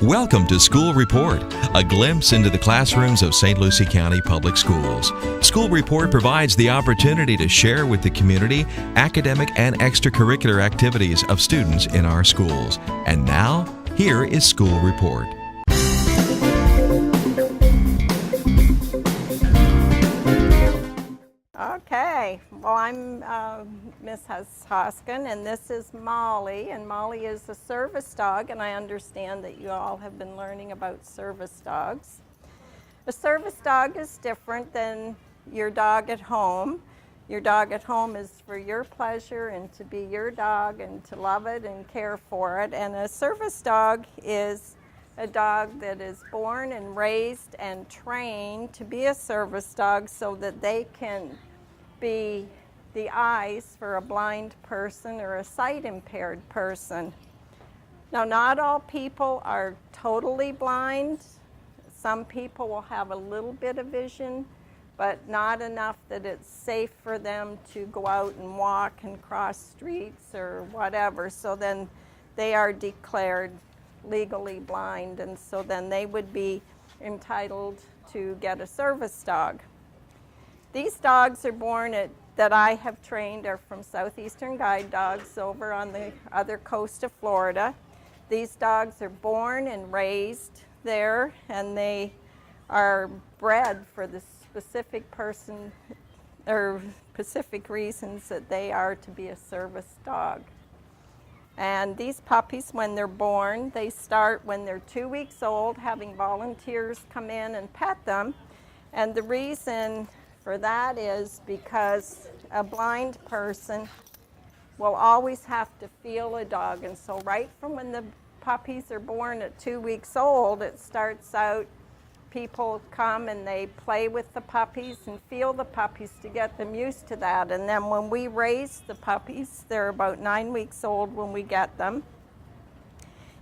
Welcome to School Report, a glimpse into the classrooms of St. Lucie County Public Schools. School Report provides the opportunity to share with the community academic and extracurricular activities of students in our schools. And now, here is School Report. Okay, well, I'm Miss Hoskin, and this is Molly, and Molly is a service dog, and I understand that you all have been learning about service dogs. A service dog is different than your dog at home. Your dog at home is for your pleasure and to be your dog and to love it and care for it, and a service dog is a dog that is born and raised and trained to be a service dog so that they can be the eyes for a blind person or a sight impaired person. Now, not all people are totally blind. Some people will have a little bit of vision, but not enough that it's safe for them to go out and walk and cross streets or whatever. So then they are declared legally blind, and so then they would be entitled to get a service dog. These dogs are born that I have trained are from Southeastern Guide Dogs over on the other coast of Florida. These dogs are born and raised there, and they are bred for the specific person or specific reasons that they are to be a service dog. And these puppies, when they're born, they start when they're 2 weeks old, having volunteers come in and pet them. And the reason for that is because a blind person will always have to feel a dog. And so right from when the puppies are born at 2 weeks old, it starts out, people come and they play with the puppies and feel the puppies to get them used to that. And then when we raise the puppies, they're about 9 weeks old when we get them.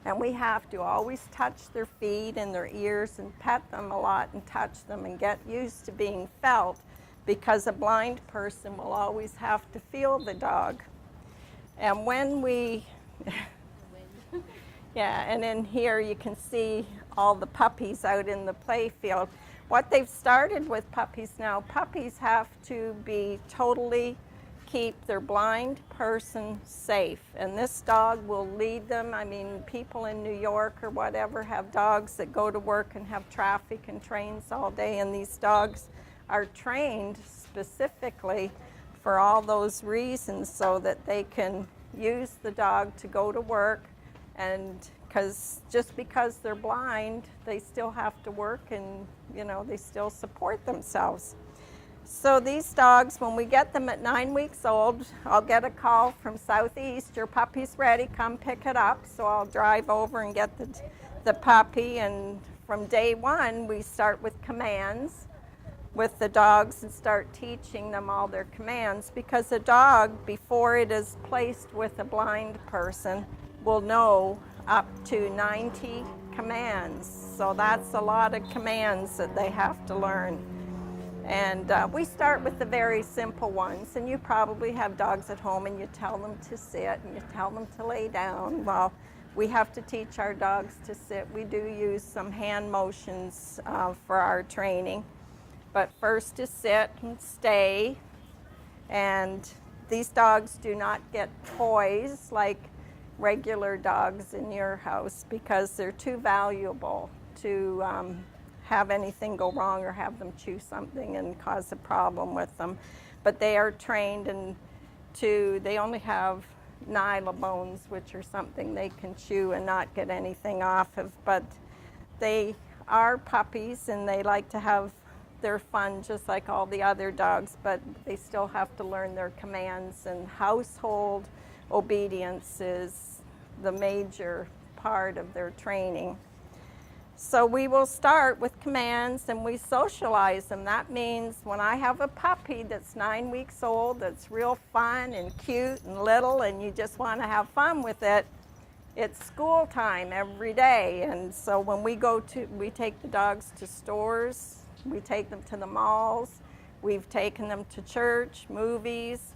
And we have to always touch their feet and their ears and pet them a lot and touch them and get used to being felt, because a blind person will always have to feel the dog. And when we, yeah, and in here you can see all the puppies out in the play field. What they've started with puppies now, puppies have to be totally keep their blind person safe, and this dog will lead them. I mean, people in New York or whatever have dogs that go to work and have traffic and trains all day, and these dogs are trained specifically for all those reasons so that they can use the dog to go to work, and just because they're blind, they still have to work, and they still support themselves. So these dogs, when we get them at 9 weeks old, I'll get a call from Southeast, your puppy's ready, come pick it up. So I'll drive over and get the puppy, and from day one we start with commands with the dogs and start teaching them all their commands, because a dog, before it is placed with a blind person, will know up to 90 commands. So that's a lot of commands that they have to learn. And we start with the very simple ones, and you probably have dogs at home and you tell them to sit and you tell them to lay down. Well, we have to teach our dogs to sit. We do use some hand motions for our training, but first to sit and stay. And these dogs do not get toys like regular dogs in your house, because they're too valuable to have anything go wrong or have them chew something and cause a problem with them. But they are trained they only have nyla bones, which are something they can chew and not get anything off of. But they are puppies and they like to have their fun just like all the other dogs, but they still have to learn their commands, and household obedience is the major part of their training. So we will start with commands and we socialize them. That means when I have a puppy that's 9 weeks old, that's real fun and cute and little, and you just want to have fun with it, it's school time every day. And so when we take the dogs to stores, we take them to the malls, we've taken them to church, movies,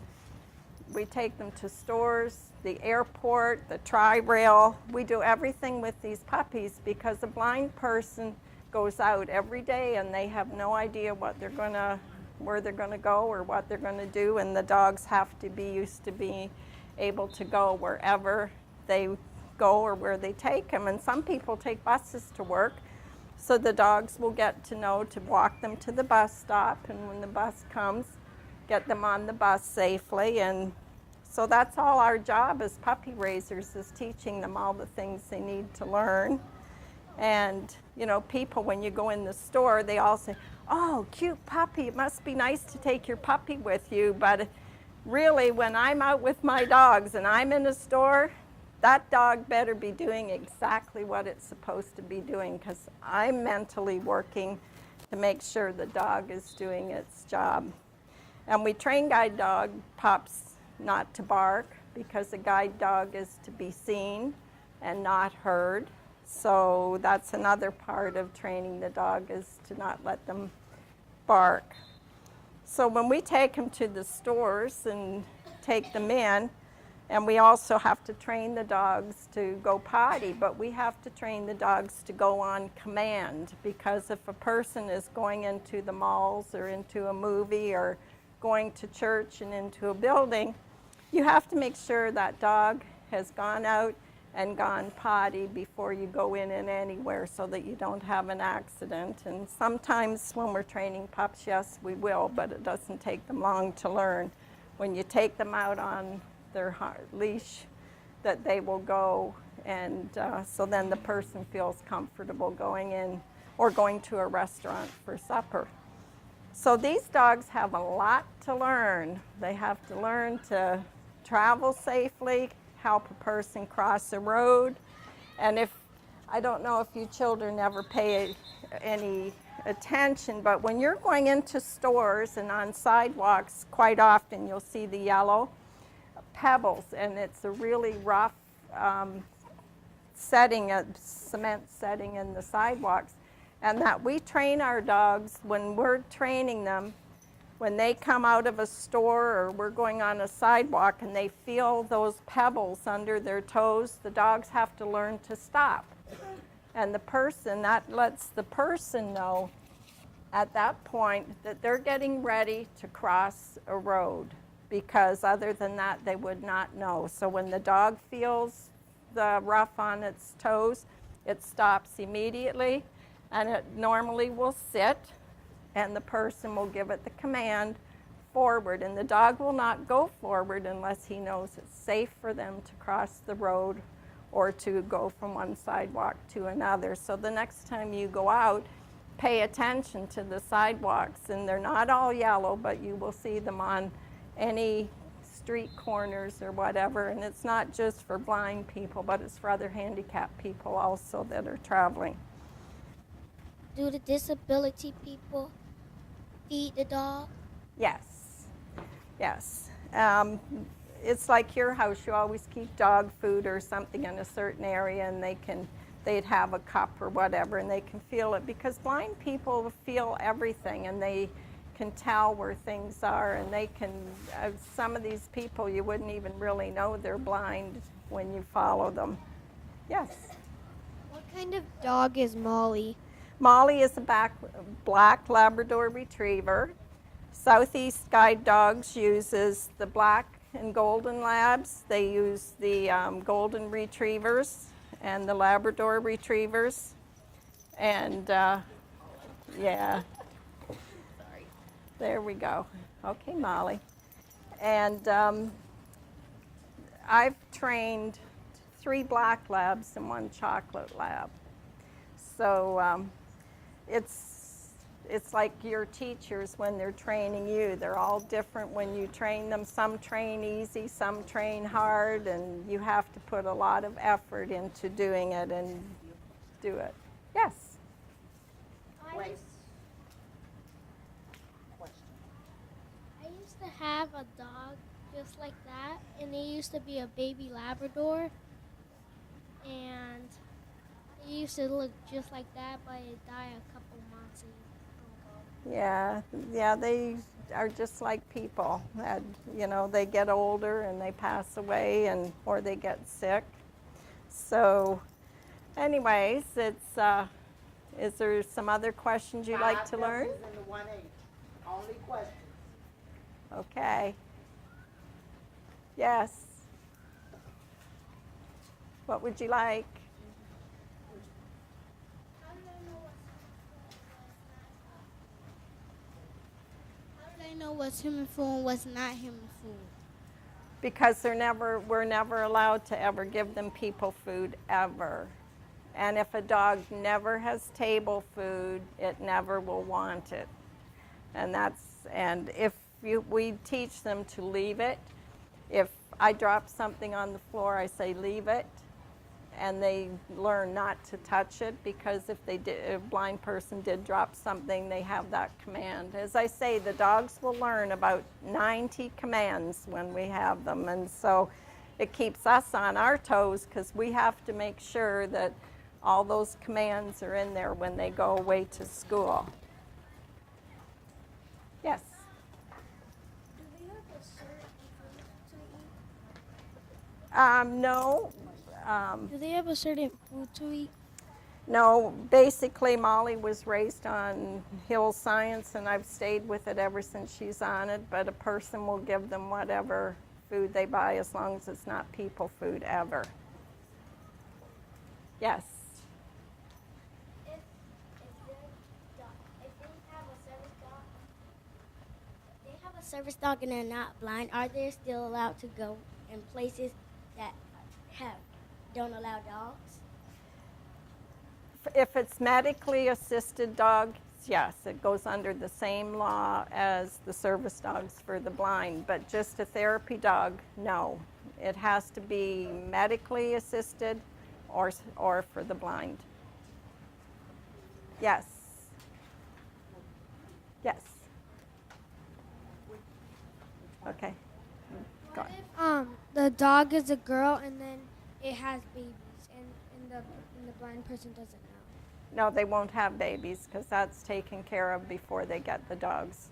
We take them to stores, the airport, the tri-rail. We do everything with these puppies because a blind person goes out every day and they have no idea where they're gonna go or what they're gonna do, and the dogs have to be used to being able to go wherever they go or where they take them. And some people take buses to work, so the dogs will get to know to walk them to the bus stop, and when the bus comes, get them on the bus safely. And so that's all our job as puppy raisers, is teaching them all the things they need to learn. And you know, people, when you go in the store, they all say, "Oh, cute puppy, it must be nice to take your puppy with you." But really, when I'm out with my dogs and I'm in a store, that dog better be doing exactly what it's supposed to be doing, because I'm mentally working to make sure the dog is doing its job. And we train guide dog pups not to bark, because a guide dog is to be seen and not heard. So that's another part of training the dog, is to not let them bark. So when we take them to the stores and take them in, and we also have to train the dogs to go potty, but we have to train the dogs to go on command, because if a person is going into the malls or into a movie or going to church and into a building, you have to make sure that dog has gone out and gone potty before you go in and anywhere, so that you don't have an accident. And sometimes when we're training pups, yes, we will, but it doesn't take them long to learn. When you take them out on their leash, that they will go, and so then the person feels comfortable going in or going to a restaurant for supper. So these dogs have a lot to learn. They have to learn to travel safely, help a person cross a road. And I don't know if you children ever pay any attention, but when you're going into stores and on sidewalks, quite often you'll see the yellow pebbles, and it's a really rough setting, a cement setting in the sidewalks. And that we train our dogs, when we're training them, when they come out of a store or we're going on a sidewalk and they feel those pebbles under their toes, the dogs have to learn to stop. And that lets the person know at that point that they're getting ready to cross a road, because other than that they would not know. So when the dog feels the rough on its toes, it stops immediately, and it normally will sit, and the person will give it the command forward, and the dog will not go forward unless he knows it's safe for them to cross the road or to go from one sidewalk to another. So the next time you go out, pay attention to the sidewalks, and they're not all yellow, but you will see them on any street corners or whatever. And it's not just for blind people, but it's for other handicapped people also that are traveling. Do the disability people feed the dog? Yes, yes. It's like your house. You always keep dog food or something in a certain area, and they'd have a cup or whatever, and they can feel it, because blind people feel everything, and they can tell where things are, and they can, some of these people you wouldn't even really know they're blind when you follow them. Yes? What kind of dog is Molly? Molly is a black Labrador Retriever. Southeastern Guide Dogs uses the black and golden Labs. They use the golden Retrievers and the Labrador Retrievers. And yeah, there we go. Okay, Molly. And I've trained 3 black Labs and 1 chocolate Lab. So it's like your teachers when they're training you. They're all different when you train them. Some train easy, some train hard, and you have to put a lot of effort into doing it and do it. Yes? I used to have a dog just like that, and it used to be a baby Labrador, and it used to look just like that, but it died a couple months ago. Yeah, are just like people. That, you know, they get older and they pass away, and or they get sick. So, anyways, it's. Is there some other questions you'd like to learn? 5 puppies in the 1/8. Only questions. Okay. Yes. What would you like? How do they know what's human food and what's not human food? Because we're never allowed to ever give them people food ever. And if a dog never has table food, it never will want it. And if we teach them to leave it. If I drop something on the floor, I say leave it, and they learn not to touch it, because if a blind person did drop something, they have that command. As I say, the dogs will learn about 90 commands when we have them, and so it keeps us on our toes, because we have to make sure that all those commands are in there when they go away to school. Yes? Do they have a certain food to eat? No. Do they have a certain food to eat? No, basically Molly was raised on Hill Science, and I've stayed with it ever since she's on it, but a person will give them whatever food they buy as long as it's not people food ever. Yes? If they have a service dog and they're not blind, are they still allowed to go in places that don't allow dogs? If it's medically assisted dogs, yes, it goes under the same law as the service dogs for the blind, but just a therapy dog, no. It has to be medically assisted or for the blind. Yes. Yes. Okay. Go What ahead. if the dog is a girl and then it has babies and the blind person doesn't know? No, they won't have babies, because that's taken care of before they get the dogs.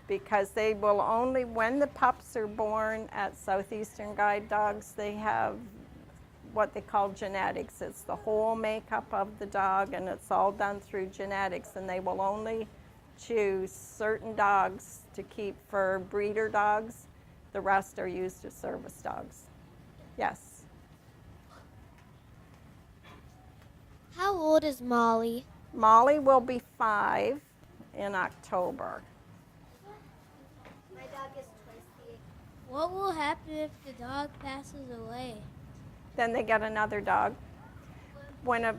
Because they will only, when the pups are born at Southeastern Guide Dogs, they have what they call genetics. It's the whole makeup of the dog, and it's all done through genetics, and they will only choose certain dogs to keep for breeder dogs. The rest are used as service dogs. Yes. How old is Molly? Molly will be 5 in October. My dog is twisty. What will happen if the dog passes away? Then they get another dog. When a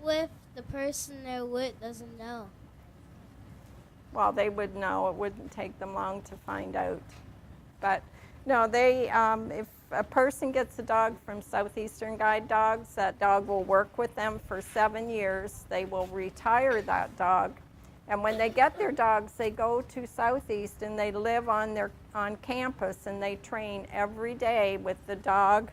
If the person they're with doesn't know? Well, they would know. It wouldn't take them long to find out. But no, they if a person gets a dog from Southeastern Guide Dogs, that dog will work with them for 7 years. They will retire that dog, and when they get their dogs, they go to Southeast and they live on campus, and they train every day with the dog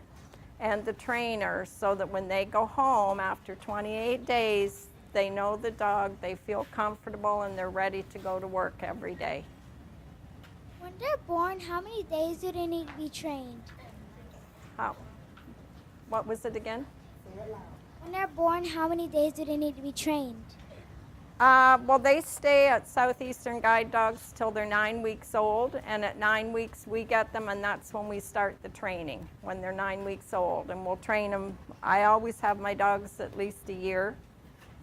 and the trainer, so that when they go home after 28 days, they know the dog, they feel comfortable, and they're ready to go to work every day. When they're born, how many days do they need to be trained? What was it again? When they're born, how many days do they need to be trained? Well, they stay at Southeastern Guide Dogs till they're 9 weeks old, and at 9 weeks we get them, and that's when we start the training, when they're 9 weeks old, and we'll train them. I always have my dogs at least a year,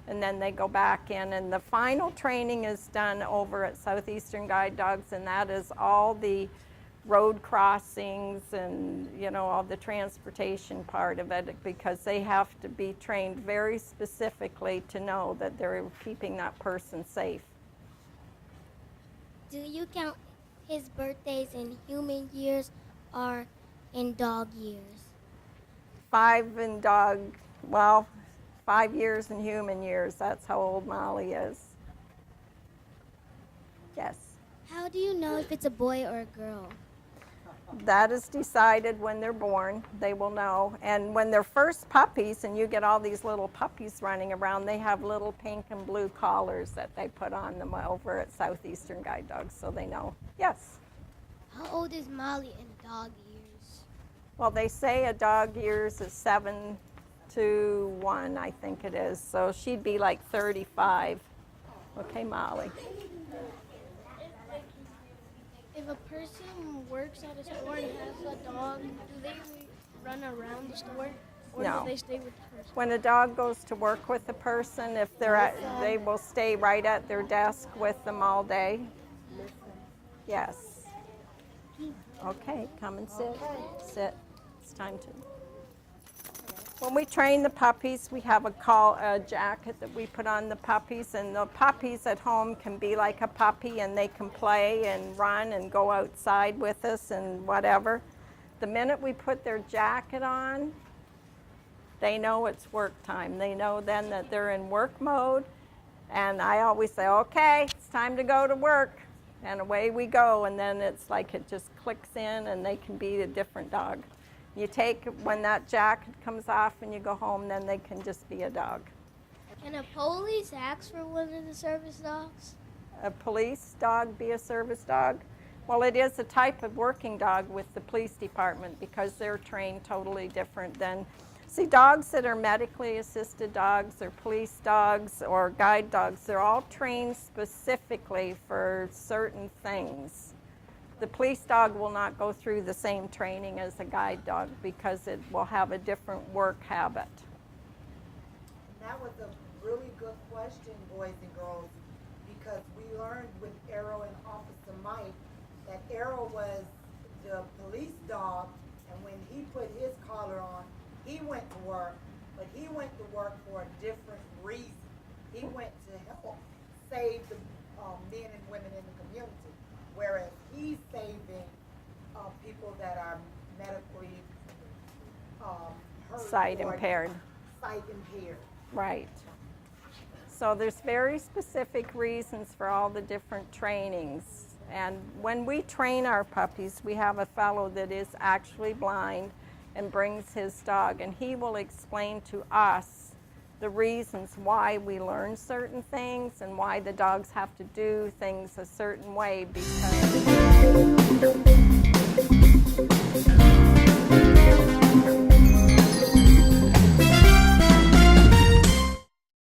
and then they go back in, and the final training is done over at Southeastern Guide Dogs, and that is all the road crossings and, you know, all the transportation part of it, because they have to be trained very specifically to know that they're keeping that person safe. Do you count his birthdays in human years or in dog years? 5 years in human years. That's how old Molly is. Yes. How do you know if it's a boy or a girl? that is decided when they're born. They will know. And when they're first puppies, and you get all these little puppies running around, they have little pink and blue collars that they put on them over at Southeastern Guide Dogs, so they know. Yes? How old is Molly in dog years? Well, they say a dog years is 7 to 1, I think it is. So she'd be like 35. Okay, Molly. If a person works at a store and has a dog, do they run around the store, or No. do they stay with the person? When a dog goes to work with a person, if they will stay right at their desk with them all day. Yes. Okay, come and sit. Sit. It's time to. When we train the puppies, we have a jacket that we put on the puppies, and the puppies at home can be like a puppy, and they can play and run and go outside with us and whatever. The minute we put their jacket on, they know it's work time. They know then that they're in work mode, and I always say, okay, it's time to go to work, and away we go, and then it's like it just clicks in, and they can be a different dog. You take, when that jacket comes off and you go home, then they can just be a dog. Can a police ask for one of the service dogs? A police dog be a service dog? Well, it is a type of working dog with the police department because they're trained totally different than, see, dogs that are medically assisted dogs or police dogs or guide dogs, they're all trained specifically for certain things. The police dog will not go through the same training as a guide dog because it will have a different work habit. That was a really good question, boys and girls, because we learned with Arrow and Officer Mike that Arrow was the police dog, and when he put his collar on, he went to work, but he went to work for a different reason. He went to help save the men and women in the community, whereas he's saving people that are medically hurt. Sight or impaired. Sight impaired. Right. So there's very specific reasons for all the different trainings. And when we train our puppies, we have a fellow that is actually blind and brings his dog, and he will explain to us the reasons why we learn certain things and why the dogs have to do things a certain way because